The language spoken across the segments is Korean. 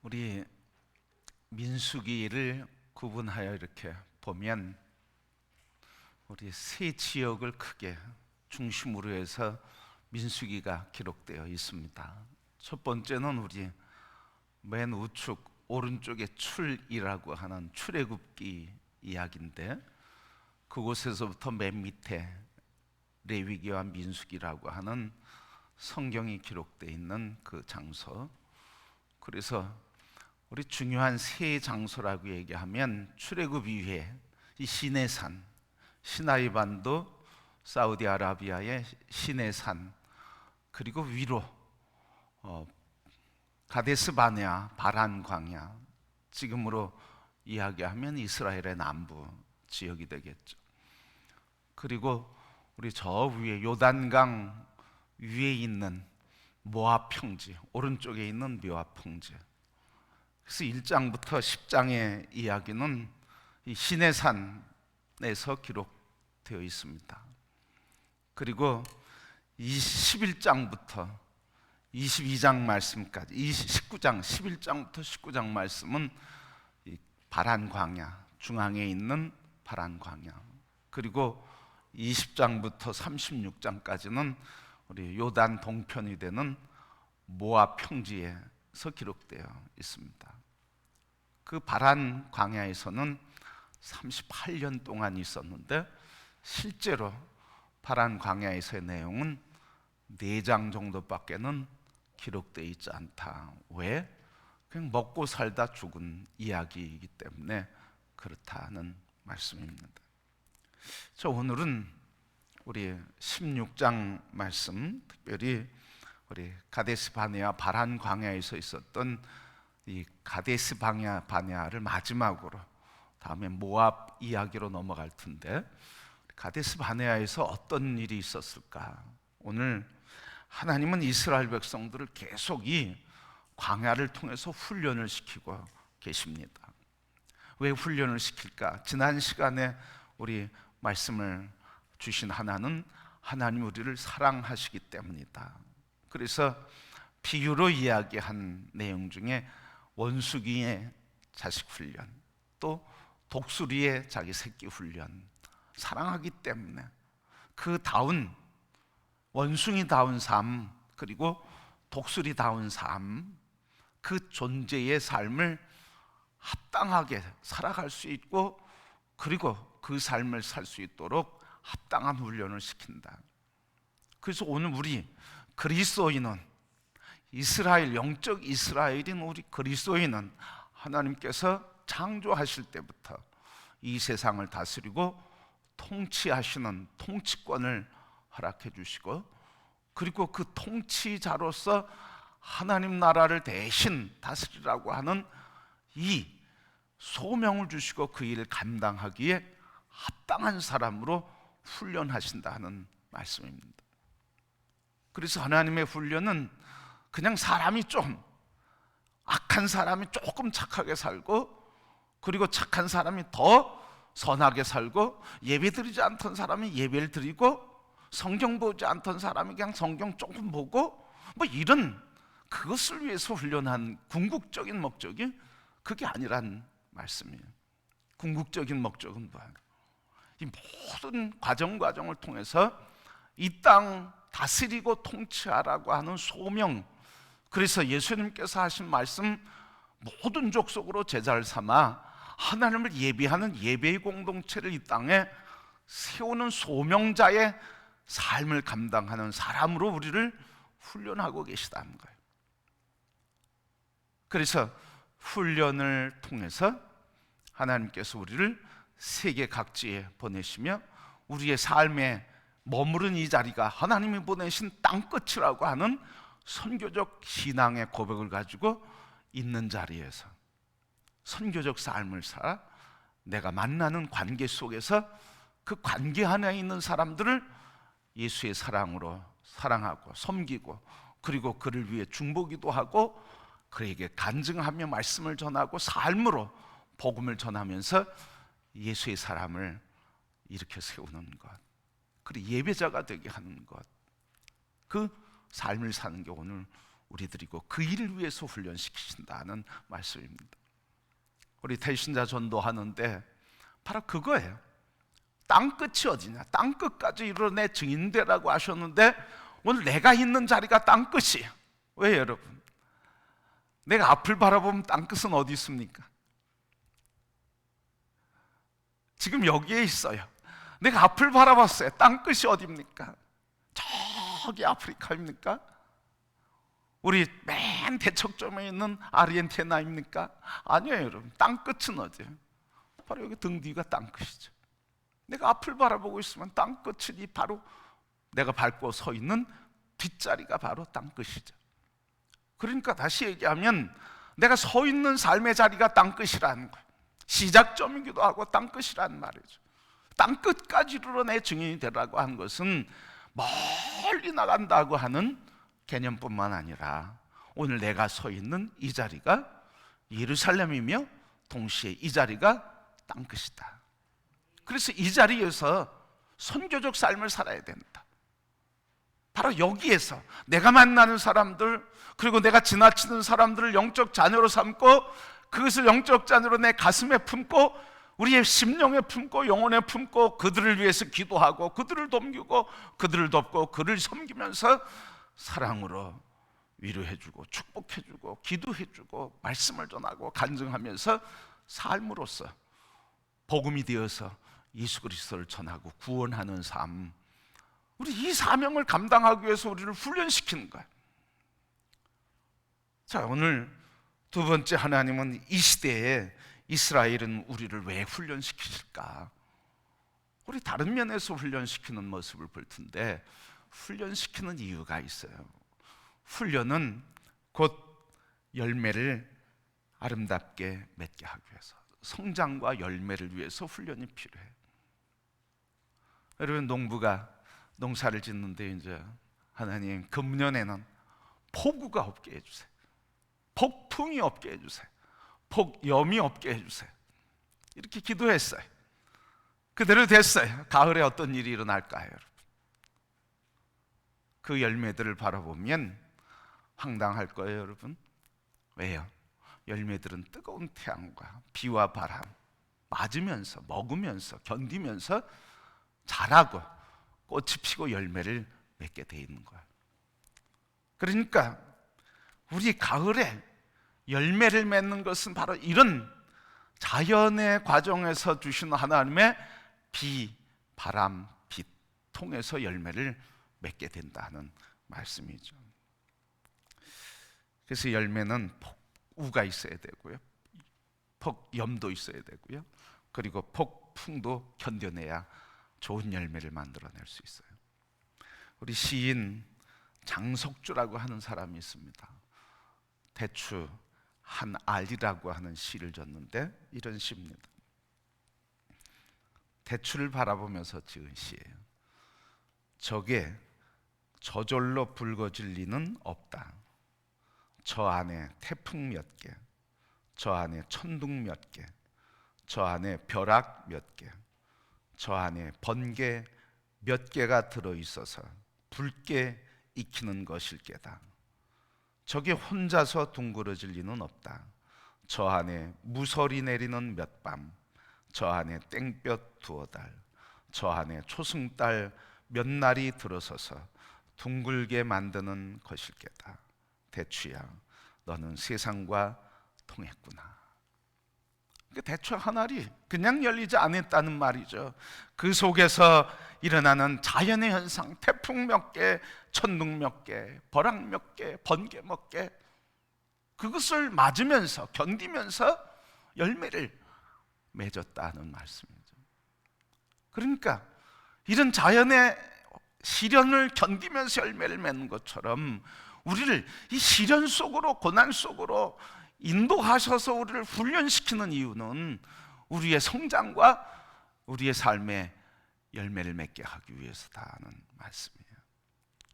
우리 민수기를 구분하여 이렇게 보면 우리 세 지역을 크게 중심으로 해서 민수기가 기록되어 있습니다. 첫 번째는 우리 맨 우측 오른쪽에 출이라고 하는 출애굽기 이야기인데, 그곳에서부터 맨 밑에 레위기와 민수기라고 하는 성경이 기록되어 있는 그 장소. 그래서 우리 중요한 세 장소라고 얘기하면 출애굽 이후에 이 시내산, 시나이 반도, 사우디아라비아의 시내산, 그리고 위로 가데스 바네아, 바란 광야, 지금으로 이야기하면 이스라엘의 남부 지역이 되겠죠. 그리고 우리 저 위에 요단강 위에 있는 모압 평지, 오른쪽에 있는 모압 평지. 그래서 1장부터 10장의 이야기는 이 시내산에서 기록되어 있습니다. 그리고 11장부터 22장 말씀까지, 19장, 11장부터 19장 말씀은 이 바란 광야, 중앙에 있는 바란 광야. 그리고 20장부터 36장까지는 우리 요단 동편이 되는 모압 평지에서 기록되어 있습니다. 그 바란 광야에서는 38년 동안 있었는데, 실제로 바란 광야에서의 내용은 4장 정도밖에는 기록되어 있지 않다. 왜? 그냥 먹고 살다 죽은 이야기이기 때문에 그렇다는 말씀입니다. 자, 오늘은 우리 16장 말씀, 특별히 우리 가데스 바네아 바란 광야에서 있었던 이 가데스 바네아를 마지막으로, 다음에 모압 이야기로 넘어갈 텐데, 가데스 바네아에서 어떤 일이 있었을까? 오늘 하나님은 이스라엘 백성들을 계속 이 광야를 통해서 훈련을 시키고 계십니다. 왜 훈련을 시킬까? 지난 시간에 우리 말씀을 주신 하나는 하나님 우리를 사랑하시기 때문이다. 그래서 비유로 이야기한 내용 중에 원숭이의 자식 훈련, 또 독수리의 자기 새끼 훈련, 사랑하기 때문에 그 다운 원숭이다운 삶, 그리고 독수리다운 삶, 그 존재의 삶을 합당하게 살아갈 수 있고, 그리고 그 삶을 살 수 있도록 합당한 훈련을 시킨다. 그래서 오늘 우리 그리스도인은, 이스라엘, 영적 이스라엘인 우리 그리스도인은 하나님께서 창조하실 때부터 이 세상을 다스리고 통치하시는 통치권을 허락해 주시고, 그리고 그 통치자로서 하나님 나라를 대신 다스리라고 하는 이 소명을 주시고 그 일을 감당하기에 합당한 사람으로 훈련하신다는 말씀입니다. 그래서 하나님의 훈련은 그냥 사람이 좀, 악한 사람이 조금 착하게 살고, 그리고 착한 사람이 더 선하게 살고, 예배 드리지 않던 사람이 예배를 드리고, 성경 보지 않던 사람이 그냥 성경 조금 보고, 뭐 이런, 그것을 위해서 훈련한 궁극적인 목적이 그게 아니란 말씀이에요. 궁극적인 목적은 뭐예요? 이 모든 과정을 통해서 이 땅 다스리고 통치하라고 하는 소명. 그래서 예수님께서 하신 말씀, 모든 족속으로 제자를 삼아 하나님을 예배하는 예배의 공동체를 이 땅에 세우는 소명자의 삶을 감당하는 사람으로 우리를 훈련하고 계시다는 거예요. 그래서 훈련을 통해서 하나님께서 우리를 세계 각지에 보내시며, 우리의 삶에 머무른 이 자리가 하나님이 보내신 땅끝이라고 하는 선교적 신앙의 고백을 가지고 있는 자리에서 선교적 삶을 살아 내가 만나는 관계 속에서 그 관계 안에 있는 사람들을 예수의 사랑으로 사랑하고 섬기고, 그리고 그를 위해 중보기도 하고, 그에게 간증하며 말씀을 전하고 삶으로 복음을 전하면서 예수의 사람을 일으켜 세우는 것, 그리고 예배자가 되게 하는 것, 그 삶을 사는 게 오늘 우리들이고 그 일을 위해서 훈련시키신다는 말씀입니다. 우리 태신자 전도하는데 바로 그거예요. 땅끝이 어디냐? 땅끝까지 이르러 내 증인되라고 하셨는데 오늘 내가 있는 자리가 땅끝이에요. 왜 여러분? 내가 앞을 바라보면 땅끝은 어디 있습니까? 지금 여기에 있어요. 내가 앞을 바라봤어요. 땅끝이 어디입니까? 저기 아프리카입니까? 우리 맨 대척점에 있는 아르헨티나입니까? 아니에요 여러분. 땅끝은 어디예요? 바로 여기 등 뒤가 땅끝이죠. 내가 앞을 바라보고 있으면 땅끝이 바로 내가 밟고 서 있는 뒷자리가 바로 땅끝이죠. 그러니까 다시 얘기하면 내가 서 있는 삶의 자리가 땅끝이라는 거예요. 시작점이기도 하고 땅끝이라는 말이죠. 땅끝까지 이르러 내 증인이 되라고 한 것은 멀리 나간다고 하는 개념뿐만 아니라 오늘 내가 서 있는 이 자리가 예루살렘이며 동시에 이 자리가 땅끝이다. 그래서 이 자리에서 선교적 삶을 살아야 된다. 바로 여기에서 내가 만나는 사람들, 그리고 내가 지나치는 사람들을 영적 자녀로 삼고 그것을 영적 자녀로 내 가슴에 품고 우리의 심령에 품고 영혼에 품고 그들을 위해서 기도하고 그들을 돕기고 그들을 돕고 그를 섬기면서 사랑으로 위로해주고 축복해주고 기도해주고 말씀을 전하고 간증하면서 삶으로써 복음이 되어서 예수 그리스도를 전하고 구원하는 삶, 우리 이 사명을 감당하기 위해서 우리를 훈련시키는 거예요. 자, 오늘 두 번째, 하나님은 이 시대에 이스라엘은 우리를 왜 훈련시키실까? 우리 다른 면에서 훈련시키는 모습을 볼 텐데 훈련시키는 이유가 있어요. 훈련은 곧 열매를 아름답게 맺게 하기 위해서, 성장과 열매를 위해서 훈련이 필요해요. 여러분, 농부가 농사를 짓는데 이제 하나님 금년에는 폭우가 없게 해주세요. 폭풍이 없게 해주세요. 폭염이 없게 해주세요. 이렇게 기도했어요. 그대로 됐어요. 가을에 어떤 일이 일어날까요, 여러분? 그 열매들을 바라보면 황당할 거예요, 여러분. 왜요? 열매들은 뜨거운 태양과 비와 바람 맞으면서 먹으면서 견디면서 자라고 꽃이 피고 열매를 맺게 돼 있는 거예요. 그러니까 우리 가을에 열매를 맺는 것은 바로 이런 자연의 과정에서 주시는 하나님의 비, 바람, 빛 통해서 열매를 맺게 된다는 말씀이죠. 그래서 열매는 폭우가 있어야 되고요, 폭염도 있어야 되고요, 그리고 폭풍도 견뎌내야 좋은 열매를 만들어낼 수 있어요. 우리 시인 장석주라고 하는 사람이 있습니다. 대추 한 알이라고 하는 시를 졌는데 이런 시입니다. 대추를 바라보면서 지은 시예요. 저게 저절로 붉어질 리는 없다. 저 안에 태풍 몇 개, 저 안에 천둥 몇 개, 저 안에 벼락 몇 개, 저 안에 번개 몇 개가 들어있어서 붉게 익히는 것일 게다. 저게 혼자서 둥그러질 리는 없다. 저 안에 무설이 내리는 몇 밤, 저 안에 땡볕 두어 달, 저 안에 초승달 몇 날이 들어서서 둥글게 만드는 것일 게다. 대추야, 너는 세상과 통했구나. 대추 한 알이 그냥 열리지 않았다는 말이죠. 그 속에서 일어나는 자연의 현상, 태풍 몇 개, 천둥 몇 개, 벼락 몇 개, 번개 몇 개, 그것을 맞으면서 견디면서 열매를 맺었다는 말씀이죠. 그러니까 이런 자연의 시련을 견디면서 열매를 맺는 것처럼 우리를 이 시련 속으로, 고난 속으로 인도하셔서 우리를 훈련시키는 이유는 우리의 성장과 우리의 삶의 열매를 맺게 하기 위해서다는 말씀이에요.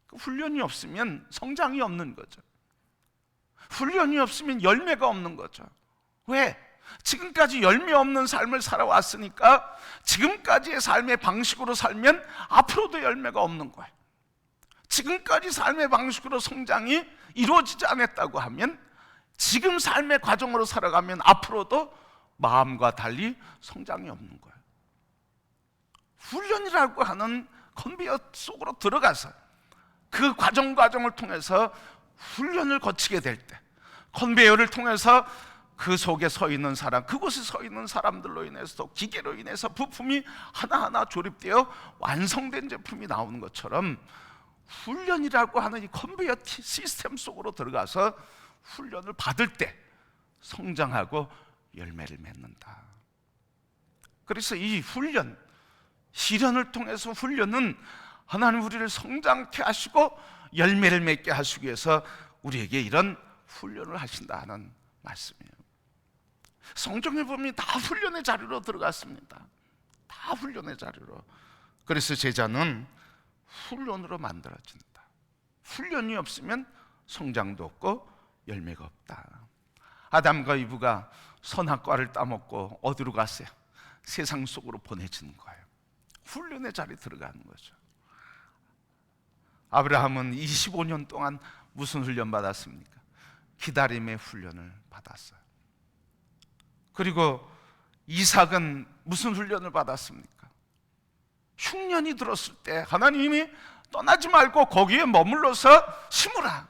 그 훈련이 없으면 성장이 없는 거죠. 훈련이 없으면 열매가 없는 거죠. 왜? 지금까지 열매 없는 삶을 살아왔으니까 지금까지의 삶의 방식으로 살면 앞으로도 열매가 없는 거예요. 지금까지 삶의 방식으로 성장이 이루어지지 않았다고 하면, 지금 삶의 과정으로 살아가면 앞으로도 마음과 달리 성장이 없는 거예요. 훈련이라고 하는 컨베이어 속으로 들어가서 그 과정을 통해서 훈련을 거치게 될 때, 컨베이어를 통해서 그 속에 서 있는 사람, 그곳에 서 있는 사람들로 인해서, 기계로 인해서 부품이 하나하나 조립되어 완성된 제품이 나오는 것처럼, 훈련이라고 하는 이 컨베이어 시스템 속으로 들어가서 훈련을 받을 때 성장하고 열매를 맺는다. 그래서 이 훈련, 시련을 통해서 훈련은 하나님 우리를 성장케 하시고 열매를 맺게 하시기 위해서 우리에게 이런 훈련을 하신다는 말씀이에요. 성경에 보면 다 훈련의 자리로 들어갔습니다. 다 훈련의 자리로. 그래서 제자는 훈련으로 만들어진다. 훈련이 없으면 성장도 없고 열매가 없다. 아담과 이브가 선악과를 따먹고 어디로 갔어요? 세상 속으로 보내지는 거예요. 훈련의 자리에 들어가는 거죠. 아브라함은 25년 동안 무슨 훈련 받았습니까? 기다림의 훈련을 받았어요. 그리고 이삭은 무슨 훈련을 받았습니까? 흉년이 들었을 때 하나님이 떠나지 말고 거기에 머물러서 심으라,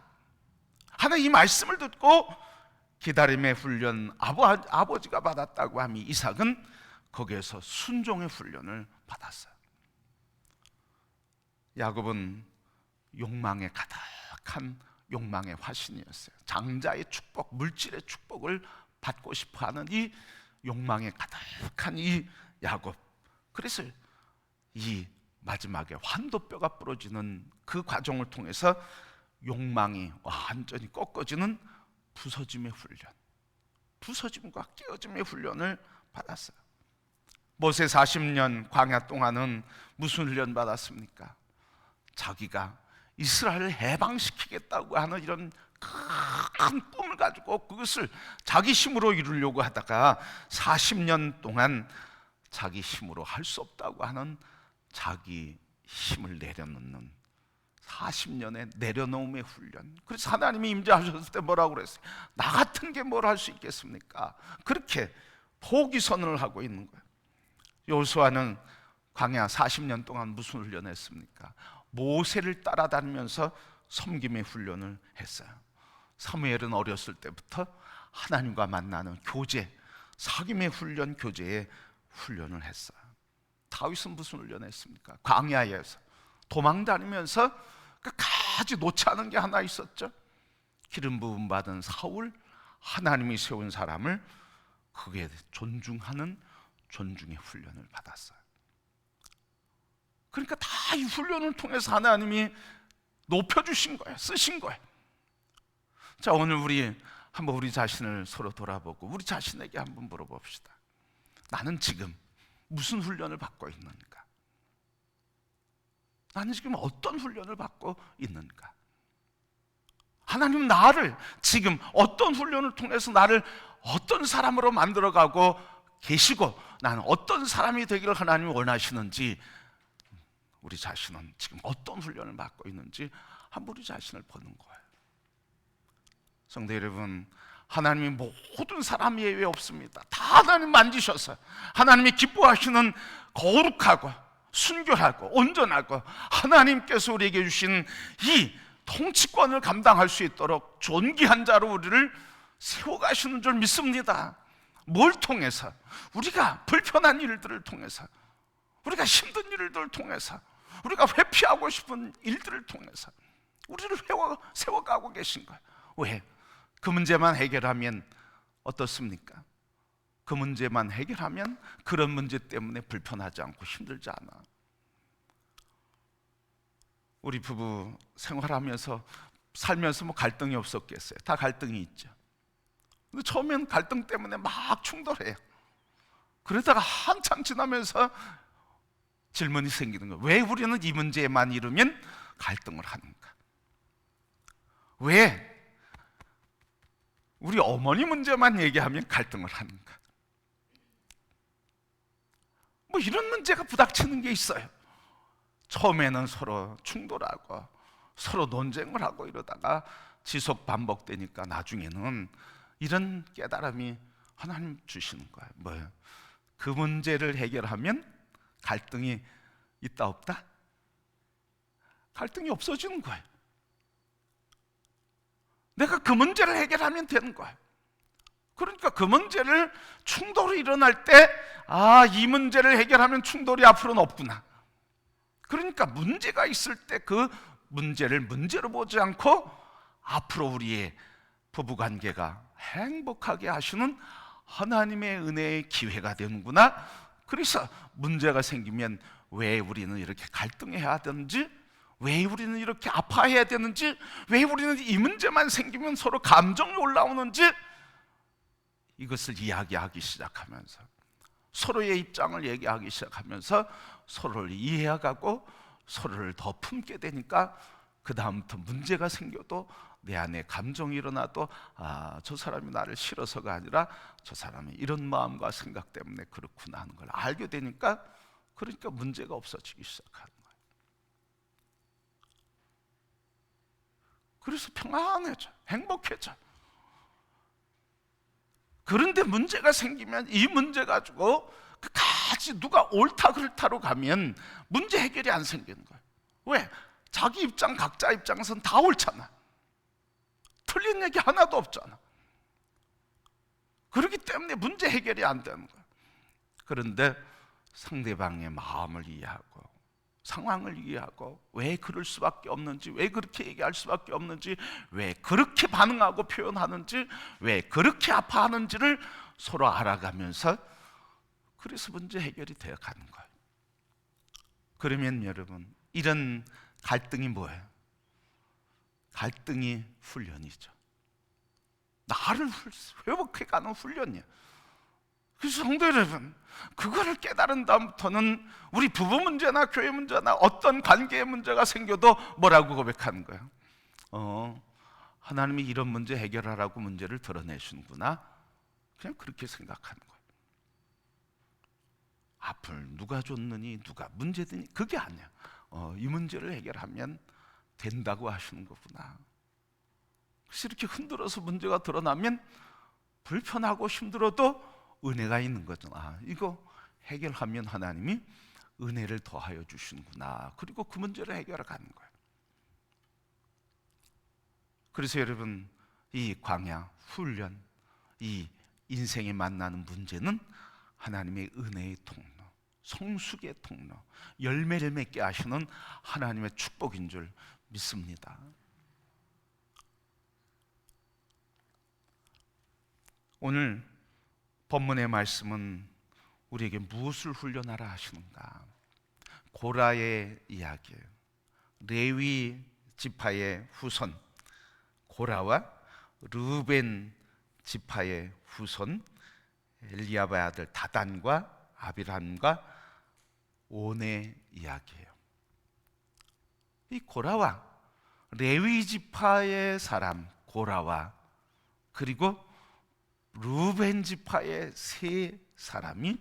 하는 이 말씀을 듣고 기다림의 훈련, 아버지가 받았다고 하면 이삭은 거기에서 순종의 훈련을 받았어요. 야곱은 욕망에 가득한 욕망의 화신이었어요. 장자의 축복, 물질의 축복을 받고 싶어하는 이 욕망에 가득한 이 야곱. 그래서 이 마지막에 환도뼈가 부러지는 그 과정을 통해서 욕망이 완전히 꺾어지는 부서짐의 훈련, 부서짐과 깨어짐의 훈련을 받았어요. 모세 40년 광야 동안은 무슨 훈련 받았습니까? 자기가 이스라엘을 해방시키겠다고 하는 이런 큰 꿈을 가지고 그것을 자기 힘으로 이루려고 하다가 40년 동안 자기 힘으로 할 수 없다고 하는 자기 힘을 내려놓는 40년의 내려놓음의 훈련. 그래서 하나님이 임재하셨을 때 뭐라고 그랬어요? 나 같은 게 뭘 할 수 있겠습니까? 그렇게 포기 선언을 하고 있는 거예요. 여호수아는 광야 40년 동안 무슨 훈련을 했습니까? 모세를 따라다니면서 섬김의 훈련을 했어요. 사무엘은 어렸을 때부터 하나님과 만나는 교제, 사귐의 훈련, 교제의 훈련을 했어요. 다윗은 무슨 훈련을 했습니까? 광야에서 도망다니면서 끝까지 놓지 않은 게 하나 있었죠. 기름 부음 받은 사울, 하나님이 세운 사람을 그게 존중하는 존중의 훈련을 받았어요. 그러니까 다 이 훈련을 통해서 하나님이 높여주신 거예요. 쓰신 거예요. 자, 오늘 우리 한번 우리 자신을 서로 돌아보고 우리 자신에게 한번 물어봅시다. 나는 지금 무슨 훈련을 받고 있는가? 나는 지금 어떤 훈련을 받고 있는가? 하나님 나를 지금 어떤 훈련을 통해서 나를 어떤 사람으로 만들어가고 계시고 나는 어떤 사람이 되기를 하나님이 원하시는지, 우리 자신은 지금 어떤 훈련을 받고 있는지 한번 우리 자신을 보는 거예요. 성도 여러분, 하나님이 모든 사람 예외 없습니다. 다 하나님 만지셔서 하나님이 기뻐하시는 거룩하고 순결하고 온전하고 하나님께서 우리에게 주신 이 통치권을 감당할 수 있도록 존귀한 자로 우리를 세워가시는 줄 믿습니다. 뭘 통해서? 우리가 불편한 일들을 통해서, 우리가 힘든 일들을 통해서, 우리가 회피하고 싶은 일들을 통해서 우리를 세워가고 계신 거예요. 왜? 그 문제만 해결하면 어떻습니까? 그 문제만 해결하면 그런 문제 때문에 불편하지 않고 힘들지 않아. 우리 부부 생활하면서 살면서 뭐 갈등이 없었겠어요? 다 갈등이 있죠. 근데 처음엔 갈등 때문에 막 충돌해요. 그러다가 한참 지나면서 질문이 생기는 거예요. 왜 우리는 이 문제에만 이르면 갈등을 하는가? 왜 우리 어머니 문제만 얘기하면 갈등을 하는가? 뭐 이런 문제가 부닥치는 게 있어요. 처음에는 서로 충돌하고 서로 논쟁을 하고 이러다가 지속 반복되니까 나중에는 이런 깨달음이 하나님 주시는 거예요. 뭐예요? 그 문제를 해결하면 갈등이 있다 없다? 갈등이 없어지는 거예요. 내가 그 문제를 해결하면 되는 거예요. 그러니까 그 문제를 충돌이 일어날 때 이 문제를 해결하면 충돌이 앞으로는 없구나. 그러니까 문제가 있을 때 그 문제를 문제로 보지 않고 앞으로 우리의 부부관계가 행복하게 하시는 하나님의 은혜의 기회가 되는구나. 그래서 문제가 생기면 왜 우리는 이렇게 갈등해야 하든지, 왜 우리는 이렇게 아파해야 되는지, 왜 우리는 이 문제만 생기면 서로 감정이 올라오는지, 이것을 이야기하기 시작하면서, 서로의 입장을 얘기하기 시작하면서 서로를 이해하고 서로를 더 품게 되니까 그 다음부터 문제가 생겨도 내 안에 감정이 일어나도 저 사람이 나를 싫어서가 아니라 저 사람이 이런 마음과 생각 때문에 그렇구나 하는 걸 알게 되니까, 그러니까 문제가 없어지기 시작하는 거예요. 그래서 평안해져, 행복해져. 그런데 문제가 생기면 이 문제 가지고 끝까지 누가 옳다 그렇다로 가면 문제 해결이 안 생기는 거예요. 왜? 자기 입장, 각자 입장에서는 다 옳잖아. 틀린 얘기 하나도 없잖아. 그렇기 때문에 문제 해결이 안 되는 거예요. 그런데 상대방의 마음을 이해하고 상황을 이해하고 왜 그럴 수밖에 없는지, 왜 그렇게 얘기할 수밖에 없는지, 왜 그렇게 반응하고 표현하는지, 왜 그렇게 아파하는지를 서로 알아가면서, 그래서 문제 해결이 되어 가는 거예요. 그러면 여러분, 이런 갈등이 뭐예요? 갈등이 훈련이죠. 나를 회복해가는 훈련이에요. 그래서 성도 여러분, 그거를 깨달은 다음부터는 우리 부부 문제나 교회 문제나 어떤 관계의 문제가 생겨도 뭐라고 고백하는 거예요? 하나님이 이런 문제 해결하라고 문제를 드러내시는구나. 그냥 그렇게 생각하는 거예요. 앞을 누가 줬느니 누가 문제더니 그게 아니야. 이 문제를 해결하면 된다고 하시는 거구나. 그래서 이렇게 흔들어서 문제가 드러나면 불편하고 힘들어도 은혜가 있는 거죠. 이거 해결하면 하나님이 은혜를 더하여 주시는구나. 그리고 그 문제를 해결해 가는 거예요. 그래서 여러분, 이 광야, 훈련, 이 인생에 만나는 문제는 하나님의 은혜의 통로, 성숙의 통로, 열매를 맺게 하시는 하나님의 축복인 줄 믿습니다. 오늘 본문의 말씀은 우리에게 무엇을 훈련하라 하시는가? 고라의 이야기예요. 레위 지파의 후손 고라와 르벤 지파의 후손 엘리야바의 아들 다단과 아비람과 온의 이야기예요. 이 고라와 레위 지파의 사람 고라와 그리고 르벤 지파의 세 사람이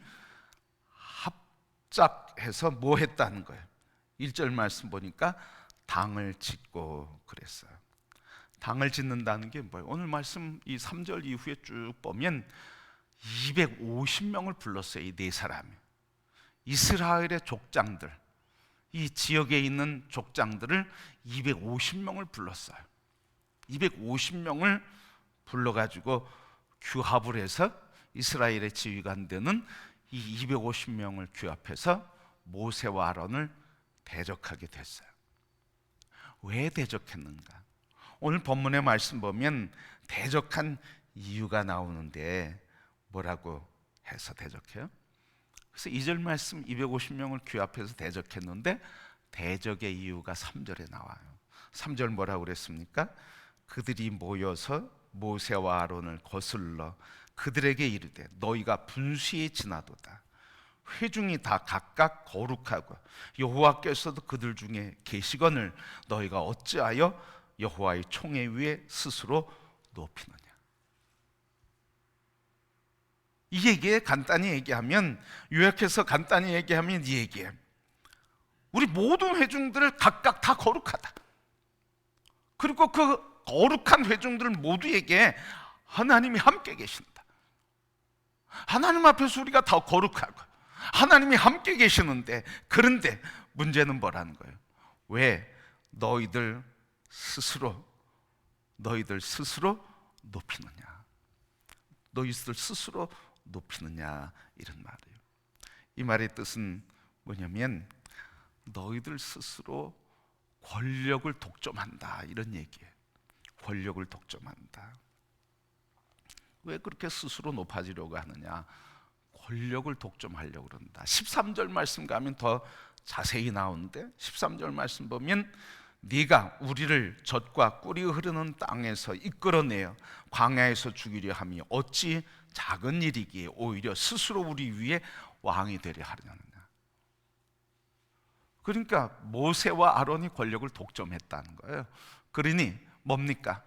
합작해서 뭐 했다는 거예요? 1절 말씀 보니까 당을 짓고 그랬어요. 당을 짓는다는 게 뭐예요? 오늘 말씀 이 3절 이후에 쭉 보면 250명을 불렀어요. 이 네 사람이. 이스라엘의 족장들, 이 지역에 있는 족장들을 250명을 불렀어요. 250명을 불러가지고 규합을 해서 이스라엘의 지휘관 되는 이 250명을 규합해서 모세와 아론을 대적하게 됐어요. 왜 대적했는가? 오늘 본문의 말씀 보면 대적한 이유가 나오는데 뭐라고 해서 대적해요? 그래서 2절 말씀 250명을 규합해서 대적했는데 대적의 이유가 3절에 나와요. 3절 뭐라고 그랬습니까? 그들이 모여서 모세와 아론을 거슬러 그들에게 이르되 너희가 분수에 지나도다. 회중이 다 각각 거룩하고 여호와께서도 그들 중에 계시거늘 너희가 어찌하여 여호와의 총회 위에 스스로 높이느냐. 이 얘기에 간단히 얘기하면, 요약해서 간단히 얘기하면 이 얘기예요. 우리 모든 회중들 각각 다 거룩하다. 그리고 그 거룩한 회중들 모두에게 하나님이 함께 계신다. 하나님 앞에서 우리가 더 거룩하고 하나님이 함께 계시는데, 그런데 문제는 뭐라는 거예요? 왜 너희들 스스로 높이느냐, 너희들 스스로 높이느냐, 이런 말이에요. 이 말의 뜻은 뭐냐면 너희들 스스로 권력을 독점한다, 이런 얘기예요. 권력을 독점한다. 왜 그렇게 스스로 높아지려고 하느냐? 권력을 독점하려고 그런다. 13절 말씀 가면 더 자세히 나오는데, 13절 말씀 보면 네가 우리를 젖과 꿀이 흐르는 땅에서 이끌어내어 광야에서 죽이려 함이 어찌 작은 일이기에 오히려 스스로 우리 위에 왕이 되려 하려느냐. 그러니까 모세와 아론이 권력을 독점했다는 거예요. 그러니 뭡니까?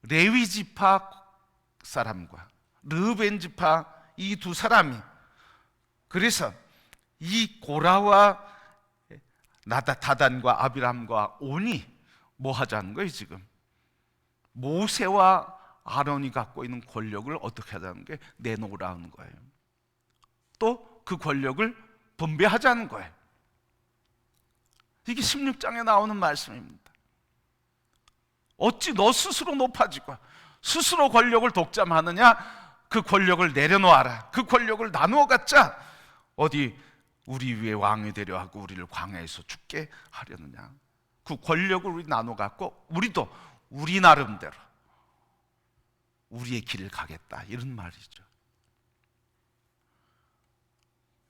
레위 지파 사람과 르벤 지파 이 두 사람이, 그래서 이 고라와 다단과 아비람과 온이 뭐 하자는 거예요? 지금 모세와 아론이 갖고 있는 권력을 어떻게 하자는 게 내놓으라는 거예요. 또 그 권력을 분배하자는 거예요. 이게 16장에 나오는 말씀입니다. 어찌 너 스스로 높아지고 스스로 권력을 독점하느냐? 그 권력을 내려놓아라. 그 권력을 나누어 갖자. 어디 우리 위에 왕이 되려 하고 우리를 광야에서 죽게 하려느냐? 그 권력을 우리 나눠 갖고 우리도 우리 나름대로 우리의 길을 가겠다, 이런 말이죠.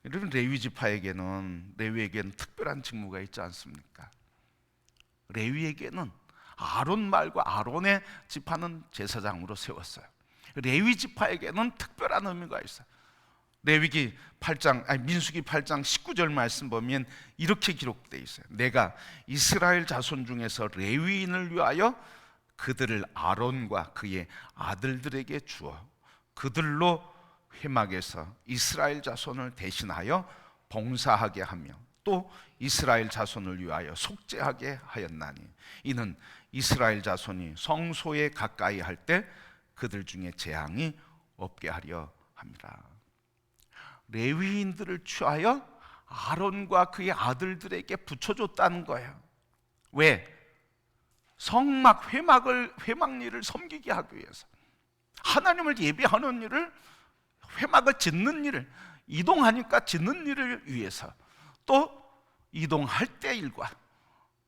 여러분, 레위에게는 특별한 직무가 있지 않습니까? 레위에게는 아론 말고 아론의 지파는 제사장으로 세웠어요. 레위 지파에게는 특별한 의미가 있어요. 민수기 8장 19절 말씀 보면 이렇게 기록되어 있어요. 내가 이스라엘 자손 중에서 레위인을 위하여 그들을 아론과 그의 아들들에게 주어 그들로 회막에서 이스라엘 자손을 대신하여 봉사하게 하며 또 이스라엘 자손을 위하여 속죄하게 하였나니 이는 이스라엘 자손이 성소에 가까이 할 때 그들 중에 재앙이 없게 하려 함이라. 레위인들을 취하여 아론과 그의 아들들에게 붙여줬다는 거예요. 왜? 회막 일을 섬기게 하기 위해서, 하나님을 예배하는 일을, 회막을 짓는 일을, 이동하니까 짓는 일을 위해서, 또 이동할 때 일과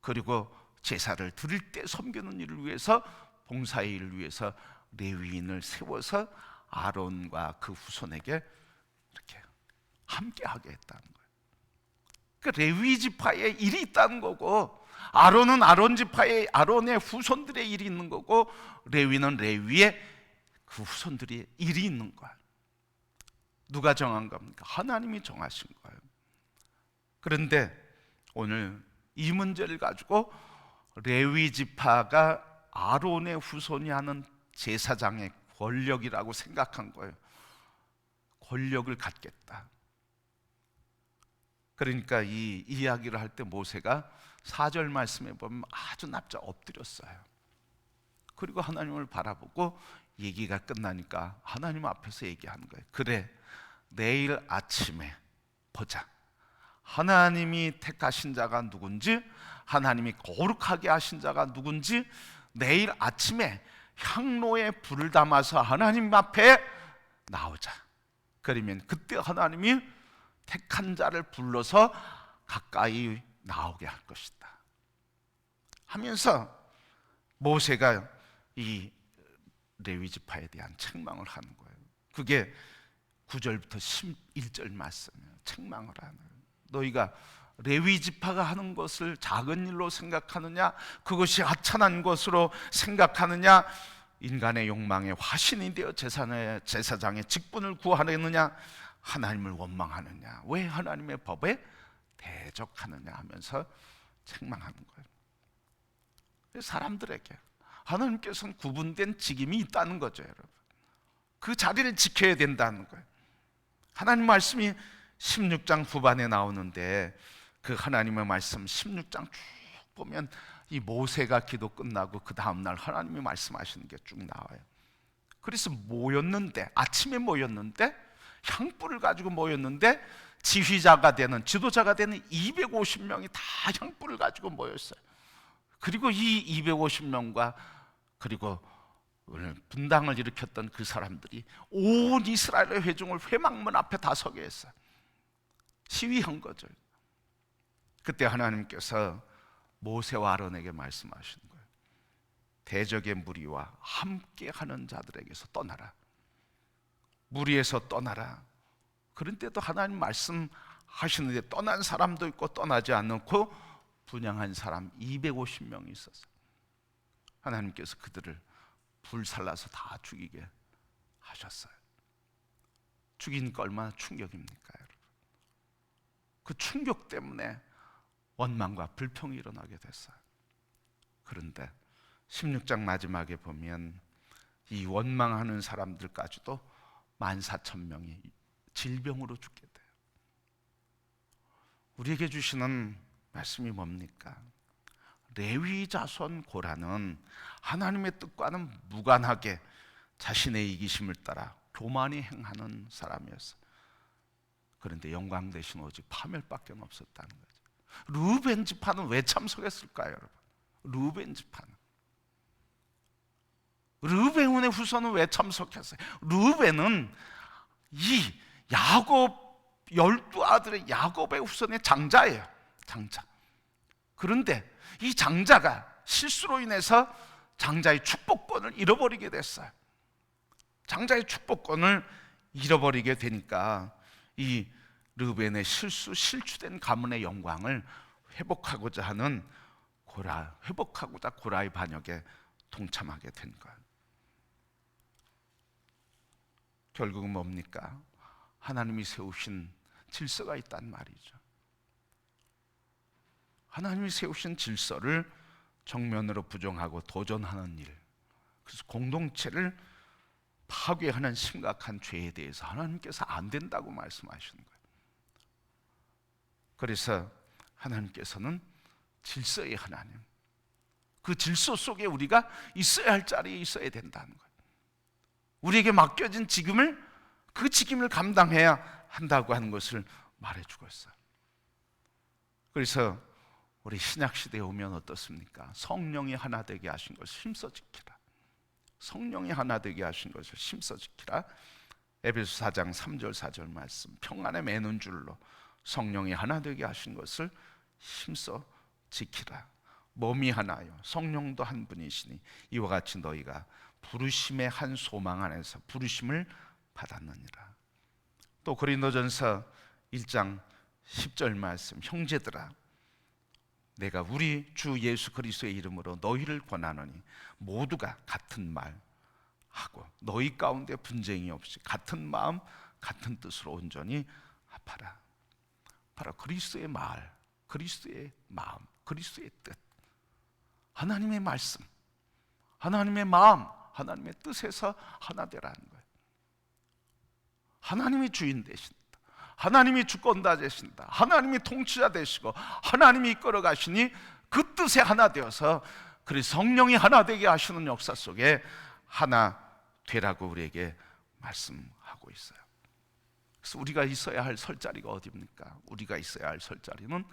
그리고 제사를 드릴 때 섬기는 일을 위해서, 봉사의 일을 위해서 레위인을 세워서 아론과 그 후손에게 이렇게 함께 하게 했다는 거예요. 그러니까 레위 지파에 일이 있다는 거고, 아론은 아론의 후손들의 일이 있는 거고, 레위는 레위의 그 후손들의 일이 있는 거예요. 누가 정한 겁니까? 하나님이 정하신 거예요. 그런데 오늘 이 문제를 가지고 레위 지파가 아론의 후손이 하는 제사장의 권력이라고 생각한 거예요. 권력을 갖겠다. 그러니까 이 이야기를 할 때 모세가 4절 말씀에 보면 아주 납작 엎드렸어요. 그리고 하나님을 바라보고 얘기가 끝나니까 하나님 앞에서 얘기하는 거예요. 그래, 내일 아침에 보자. 하나님이 택하신 자가 누군지, 하나님이 거룩하게 하신 자가 누군지 내일 아침에 향로에 불을 담아서 하나님 앞에 나오자. 그러면 그때 하나님이 택한 자를 불러서 가까이 나오게 할 것이다 하면서 모세가 이 레위 지파에 대한 책망을 하는 거예요. 그게 9절부터 11절 말씀이에요. 책망을 하는 거예요. 너희가 레위 지파가 하는 것을 작은 일로 생각하느냐, 그것이 하찮은 것으로 생각하느냐, 인간의 욕망에 화신이 되어 제사장의 직분을 구하려느냐, 하나님을 원망하느냐, 왜 하나님의 법에 대적하느냐 하면서 책망하는 거예요. 사람들에게 하나님께서는 구분된 직임이 있다는 거죠, 여러분. 그 자리를 지켜야 된다는 거예요. 하나님 말씀이 16장 후반에 나오는데 그 하나님의 말씀 16장 쭉 보면 이 모세가 기도 끝나고 그 다음날 하나님이 말씀하시는 게 쭉 나와요. 그래서 모였는데, 아침에 모였는데, 향불을 가지고 모였는데 지휘자가 되는, 지도자가 되는 250명이 다 향불을 가지고 모였어요. 그리고 이 250명과 그리고 분당을 일으켰던 그 사람들이 온 이스라엘의 회중을 회막문 앞에 다 서게 했어요. 시위한 거죠. 그때 하나님께서 모세와 아론에게 말씀하시는 거예요. 대적의 무리와 함께하는 자들에게서 떠나라. 무리에서 떠나라. 그런데도 하나님 말씀하시는데 떠난 사람도 있고 떠나지 않고 분향한 사람 250명이 있었어요. 하나님께서 그들을 불살라서 다 죽이게 하셨어요. 죽이니까 얼마나 충격입니까, 여러분? 그 충격 때문에 원망과 불평이 일어나게 됐어요. 그런데 16장 마지막에 보면 이 원망하는 사람들까지도 14,000명이 질병으로 죽게 돼요. 우리에게 주시는 말씀이 뭡니까? 레위 자손 고라는 하나님의 뜻과는 무관하게 자신의 이기심을 따라 교만히 행하는 사람이었어요. 그런데 영광 대신 오직 파멸밖에 없었다는 거죠. 르우벤 지파는 왜 참석했을까요, 여러분? 르우벤 지파는, 르우벤의 후손은 왜 참석했어요? 르우벤은 이 야곱 12아들의 야곱의 후손의 장자예요. 장자. 그런데 이 장자가 실수로 인해서 장자의 축복권을 잃어버리게 됐어요. 장자의 축복권을 잃어버리게 되니까 이 르우벤의 실추된 가문의 영광을 회복하고자 하는 회복하고자 고라의 반역에 동참하게 된 거예요. 결국은 뭡니까? 하나님이 세우신 질서가 있단 말이죠. 하나님이 세우신 질서를 정면으로 부정하고 도전하는 일, 그래서 공동체를 파괴하는 심각한 죄에 대해서 하나님께서 안 된다고 말씀하시는 거예요. 그래서 하나님께서는 질서의 하나님, 그 질서 속에 우리가 있어야 할 자리에 있어야 된다는 거예요. 우리에게 맡겨진 그 직임을 감당해야 한다고 하는 것을 말해주고 있어요. 그래서 우리 신약시대에 오면 어떻습니까? 성령이 하나 되게 하신 것을 힘써 지키라. 성령이 하나 되게 하신 것을 힘써 지키라. 에베소 4장 3절 4절 말씀, 평안에 매는 줄로 성령이 하나 되게 하신 것을 힘써 지키라. 몸이 하나요 성령도 한 분이시니 이와 같이 너희가 부르심의 한 소망 안에서 부르심을 받았느니라. 또 고린도전서 1장 10절 말씀, 형제들아 내가 우리 주 예수 그리스도의 이름으로 너희를 권하노니 모두가 같은 말 하고 너희 가운데 분쟁이 없이 같은 마음 같은 뜻으로 온전히 합하라. 바로 그리스도의 말, 그리스도의 마음, 그리스도의 뜻, 하나님의 말씀, 하나님의 마음, 하나님의 뜻에서 하나 되라는 거예요. 하나님이 주인 되신다, 하나님이 주권자 되신다, 하나님이 통치자 되시고 하나님이 이끌어 가시니 그 뜻에 하나 되어서 그래서 성령이 하나 되게 하시는 역사 속에 하나 되라고 우리에게 말씀하고 있어요. 그래서 우리가 있어야 할 설 자리가 어디입니까? 우리가 있어야 할 설 자리는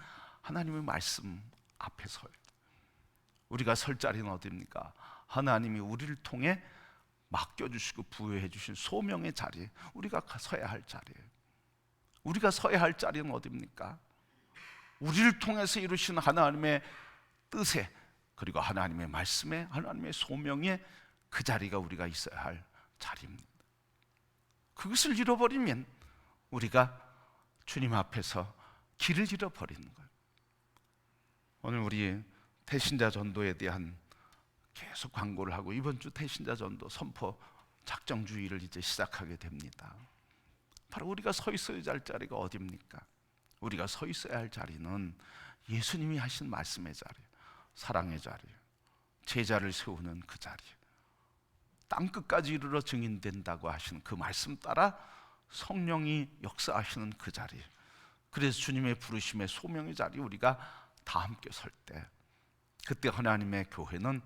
하나님의 말씀 앞에 서요. 우리가 설 자리는 어디입니까? 하나님이 우리를 통해 맡겨주시고 부여해 주신 소명의 자리, 우리가 서야 할 자리예요. 우리가 서야 할 자리는 어디입니까? 우리를 통해서 이루신 하나님의 뜻에, 그리고 하나님의 말씀에, 하나님의 소명에 그 자리가 우리가 있어야 할 자리입니다. 그것을 잃어버리면 우리가 주님 앞에서 길을 잃어버리는 거예요. 오늘 우리 태신자 전도에 대한 계속 광고를 하고 이번 주 태신자 전도 선포 작정 주의를 이제 시작하게 됩니다. 바로 우리가 서 있어야 할 자리가 어디입니까? 우리가 서 있어야 할 자리는 예수님이 하신 말씀의 자리, 사랑의 자리, 제자를 세우는 그 자리, 땅끝까지 이르러 증인된다고 하신 그 말씀 따라 성령이 역사하시는 그 자리, 그래서 주님의 부르심의 소명의 자리 우리가 다 함께 설 때 그때 하나님의 교회는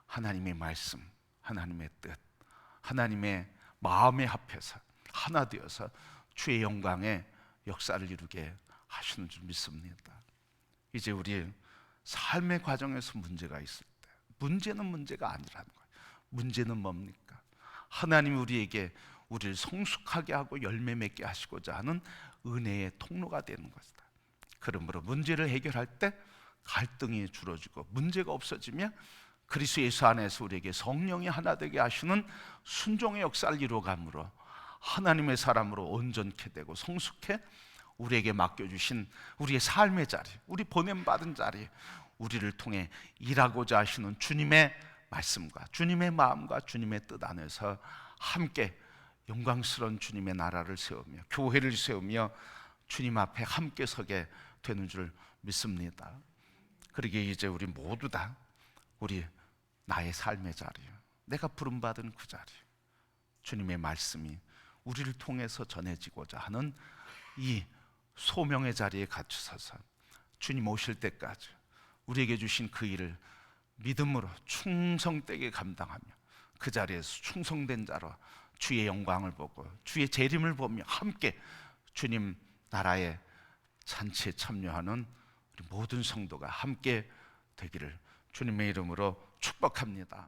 하나님의 말씀, 하나님의 뜻, 하나님의 마음에 합해서 하나 되어서 주의 영광의 역사를 이루게 하시는 줄 믿습니다. 이제 우리 삶의 과정에서 문제가 있을 때, 문제는 문제가 아니라는 거예요. 문제는 뭡니까? 하나님이 우리에게 우리를 성숙하게 하고 열매 맺게 하시고자 하는 은혜의 통로가 되는 것이다. 그러므로 문제를 해결할 때 갈등이 줄어지고 문제가 없어지며 그리스도 예수 안에서 우리에게 성령이 하나 되게 하시는 순종의 역사를 이루어감으로 하나님의 사람으로 온전케 되고 성숙해 우리에게 맡겨주신 우리의 삶의 자리, 우리 보냄받은 자리, 우리를 통해 일하고자 하시는 주님의 말씀과 주님의 마음과 주님의 뜻 안에서 함께 영광스러운 주님의 나라를 세우며 교회를 세우며 주님 앞에 함께 서게 되는 줄 믿습니다. 그러기에 이제 우리 모두 다 우리 나의 삶의 자리, 내가 부름받은 그 자리, 주님의 말씀이 우리를 통해서 전해지고자 하는 이 소명의 자리에 같이 서서 주님 오실 때까지 우리에게 주신 그 일을 믿음으로 충성되게 감당하며 그 자리에서 충성된 자로 주의 영광을 보고 주의 재림을 보며 함께 주님 나라의 잔치에 참여하는 우리 모든 성도가 함께 되기를 주님의 이름으로 축복합니다.